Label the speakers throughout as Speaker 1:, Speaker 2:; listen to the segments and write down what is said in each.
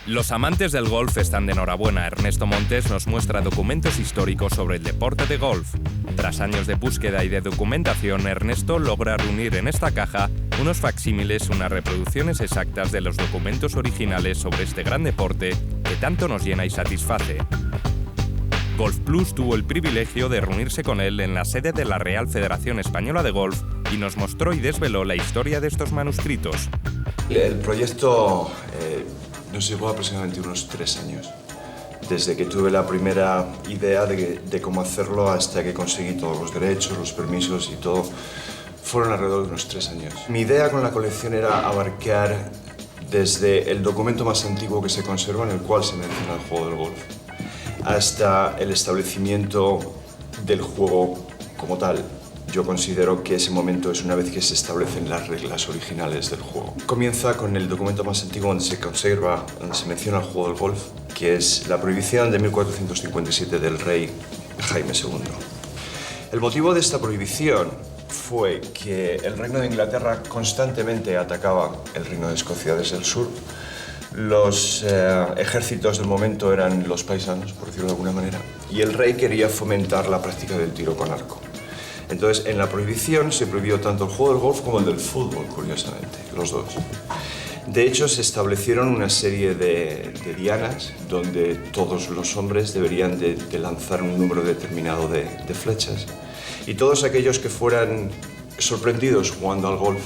Speaker 1: Los amantes del golf están de enhorabuena. Ernesto Montes nos muestra documentos históricos sobre el deporte de golf. Tras años de búsqueda y de documentación, Ernesto logra reunir en esta caja unos facsímiles, unas reproducciones exactas de los documentos originales sobre este gran deporte que tanto nos llena y satisface. Golf Plus tuvo el privilegio de reunirse con él en la sede de la Real Federación Española de Golf y nos mostró y desveló la historia de estos manuscritos.
Speaker 2: El proyecto nos llevó aproximadamente unos 3 años, desde que tuve la primera idea de cómo hacerlo hasta que conseguí todos los derechos, los permisos y todo. Fueron alrededor de unos 3 años. Mi idea con la colección era abarcar desde el documento más antiguo que se conserva, en el cual se menciona el juego del golf, hasta el establecimiento del juego como tal. Yo considero que ese momento es una vez que se establecen las reglas originales del juego. Comienza con el documento más antiguo donde se conserva, donde se menciona el juego del golf, que es la prohibición de 1457 del rey Jaime II. El motivo de esta prohibición fue que el Reino de Inglaterra constantemente atacaba el Reino de Escocia desde el sur. Los ejércitos del momento eran los paisanos, por decirlo de alguna manera, y el rey quería fomentar la práctica del tiro con arco. Entonces, en la prohibición se prohibió tanto el juego del golf como el del fútbol, curiosamente, los dos. De hecho, se establecieron una serie de dianas donde todos los hombres deberían de lanzar un número determinado de flechas. Y todos aquellos que fueran sorprendidos jugando al golf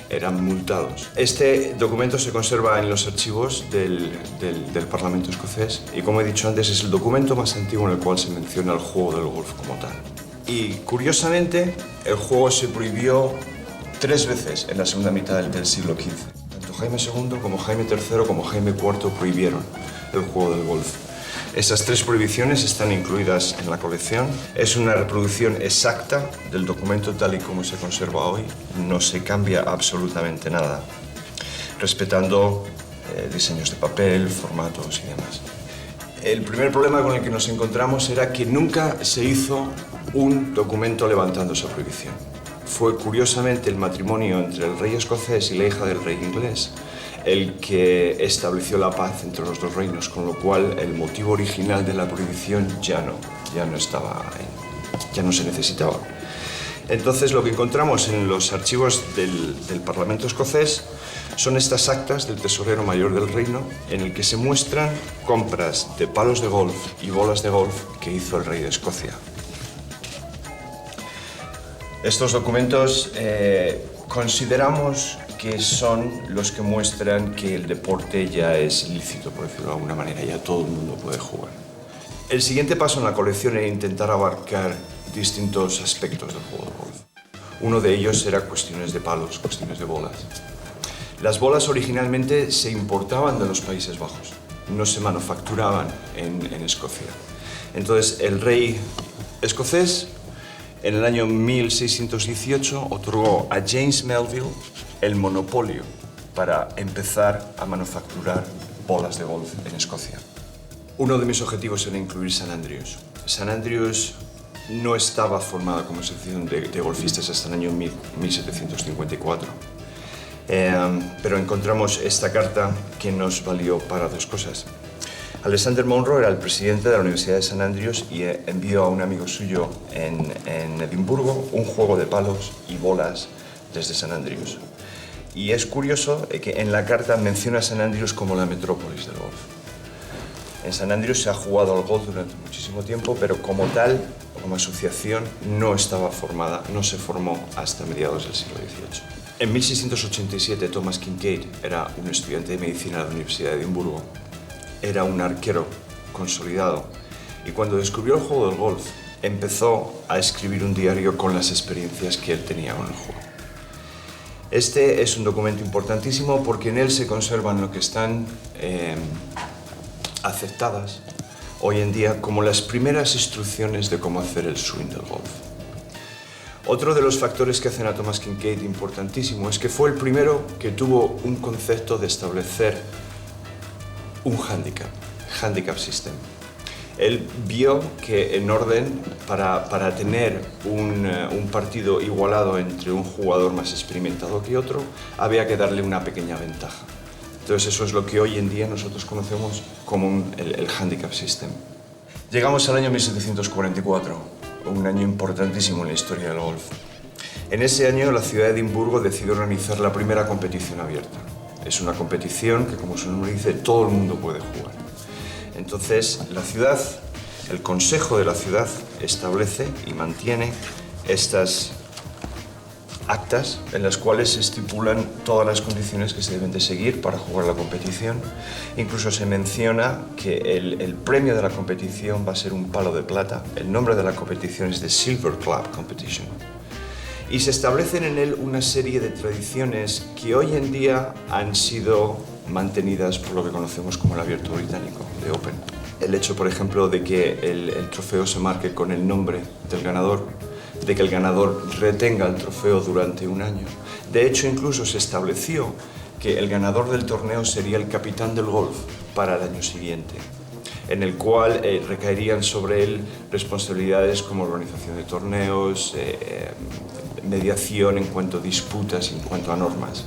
Speaker 2: eran multados. Este documento se conserva en los archivos del Parlamento escocés y, como he dicho antes, es el documento más antiguo en el cual se menciona el juego del golf como tal. Y, curiosamente, el juego se prohibió 3 veces en la segunda mitad del siglo XV. Tanto Jaime II como Jaime III como Jaime IV prohibieron el juego del golf. Esas 3 prohibiciones están incluidas en la colección. Es una reproducción exacta del documento tal y como se conserva hoy. No se cambia absolutamente nada, respetando diseños de papel, formatos y demás. El primer problema con el que nos encontramos era que nunca se hizo un documento levantando esa prohibición. Fue curiosamente el matrimonio entre el rey escocés y la hija del rey inglés el que estableció la paz entre los dos reinos, con lo cual el motivo original de la prohibición ya no estaba ahí, ya no se necesitaba. Entonces lo que encontramos en los archivos del Parlamento escocés son estas actas del tesorero mayor del reino en el que se muestran compras de palos de golf y bolas de golf que hizo el rey de Escocia. Estos documentos consideramos que son los que muestran que el deporte ya es lícito, por decirlo de alguna manera, ya todo el mundo puede jugar. El siguiente paso en la colección era intentar abarcar distintos aspectos del juego de golf. Uno de ellos era cuestiones de palos, cuestiones de bolas. Las bolas originalmente se importaban de los Países Bajos, no se manufacturaban en Escocia. Entonces el rey escocés en el año 1618 otorgó a James Melville el monopolio para empezar a manufacturar bolas de golf en Escocia. Uno de mis objetivos era incluir St Andrews. St Andrews no estaba formada como asociación de golfistas hasta el año 1754. Pero encontramos esta carta que nos valió para 2 cosas. Alexander Monro era el presidente de la Universidad de St Andrews y envió a un amigo suyo en Edimburgo un juego de palos y bolas desde St Andrews. Y es curioso que en la carta menciona a St Andrews como la metrópolis del golf. En St Andrews se ha jugado al golf durante muchísimo tiempo, pero como tal, como asociación, no estaba formada, no se formó hasta mediados del siglo XVIII. En 1687 Thomas Kincaid era un estudiante de medicina de la Universidad de Edimburgo. Era un arquero consolidado y cuando descubrió el juego del golf empezó a escribir un diario con las experiencias que él tenía con el juego. Este es un documento importantísimo porque en él se conservan lo que están aceptadas hoy en día como las primeras instrucciones de cómo hacer el swing del golf. Otro de los factores que hacen a Thomas Kincaid importantísimo es que fue el primero que tuvo un concepto de establecer un handicap system. Él vio que en orden para tener un partido igualado entre un jugador más experimentado que otro, había que darle una pequeña ventaja. Entonces eso es lo que hoy en día nosotros conocemos como el handicap system. Llegamos al año 1744, un año importantísimo en la historia del golf. En ese año la ciudad de Edimburgo decidió organizar la primera competición abierta. Es una competición que, como su nombre dice, todo el mundo puede jugar. Entonces la ciudad, el consejo de la ciudad, establece y mantiene estas actas en las cuales se estipulan todas las condiciones que se deben de seguir para jugar la competición. Incluso se menciona que el premio de la competición va a ser un palo de plata. El nombre de la competición es The Silver Club Competition. Y se establecen en él una serie de tradiciones que hoy en día han sido mantenidas por lo que conocemos como el Abierto Británico, de Open. El hecho, por ejemplo, de que el trofeo se marque con el nombre del ganador, de que el ganador retenga el trofeo durante un año. De hecho, incluso se estableció que el ganador del torneo sería el capitán del golf para el año siguiente, en el cual recaerían sobre él responsabilidades como organización de torneos, mediación en cuanto a disputas y en cuanto a normas.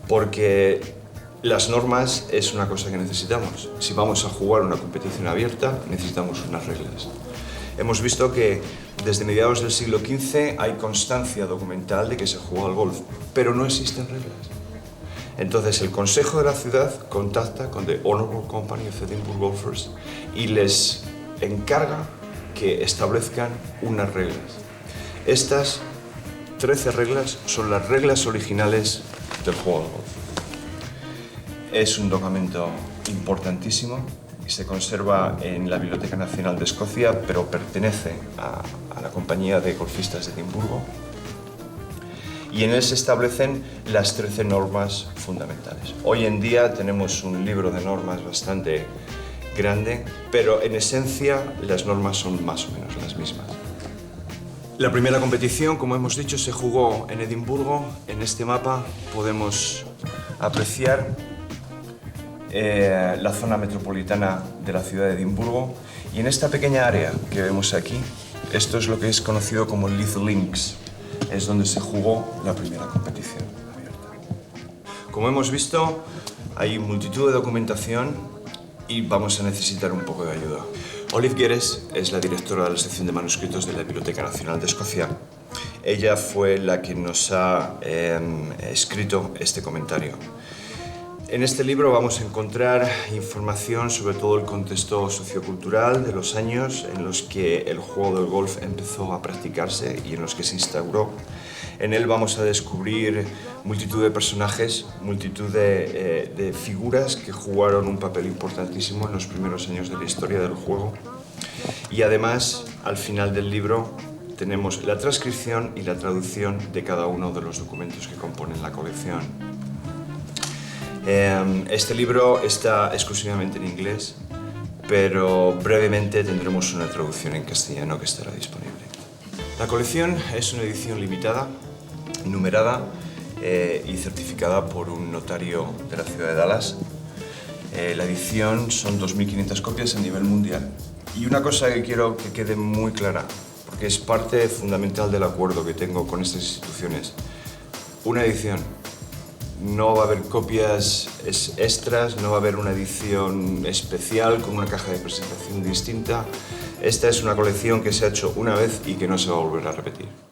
Speaker 2: Porque las normas es una cosa que necesitamos. Si vamos a jugar una competición abierta, necesitamos unas reglas. Hemos visto que desde mediados del siglo XV hay constancia documental de que se juega al golf, pero no existen reglas. Entonces el Consejo de la Ciudad contacta con The Honourable Company of Edinburgh Golfers y les encarga que establezcan unas reglas. Estas 13 reglas son las reglas originales del juego al golf. Es un documento importantísimo y se conserva en la Biblioteca Nacional de Escocia, pero pertenece a la Compañía de Golfistas de Edimburgo. Y en él se establecen las 13 normas fundamentales. Hoy en día tenemos un libro de normas bastante grande, pero en esencia las normas son más o menos las mismas. La primera competición, como hemos dicho, se jugó en Edimburgo. En este mapa podemos apreciar la zona metropolitana de la ciudad de Edimburgo, y en esta pequeña área que vemos aquí, esto es lo que es conocido como Leith Links, es donde se jugó la primera competición abierta. Como hemos visto, hay multitud de documentación y vamos a necesitar un poco de ayuda. Olive Guedes es la directora de la sección de manuscritos de la Biblioteca Nacional de Escocia. Ella fue la que nos ha escrito este comentario. En este libro vamos a encontrar información sobre todo el contexto sociocultural de los años en los que el juego del golf empezó a practicarse y en los que se instauró. En él vamos a descubrir multitud de personajes, multitud de figuras que jugaron un papel importantísimo en los primeros años de la historia del juego. Y además, al final del libro, tenemos la transcripción y la traducción de cada uno de los documentos que componen la colección. Este libro está exclusivamente en inglés, pero brevemente tendremos una traducción en castellano que estará disponible. La colección es una edición limitada, numerada y certificada por un notario de la ciudad de Dallas. La edición son 2.500 copias a nivel mundial. Y una cosa que quiero que quede muy clara, porque es parte fundamental del acuerdo que tengo con estas instituciones. Una edición. No va a haber copias extras, no va a haber una edición especial con una caja de presentación distinta. Esta es una colección que se ha hecho una vez y que no se va a volver a repetir.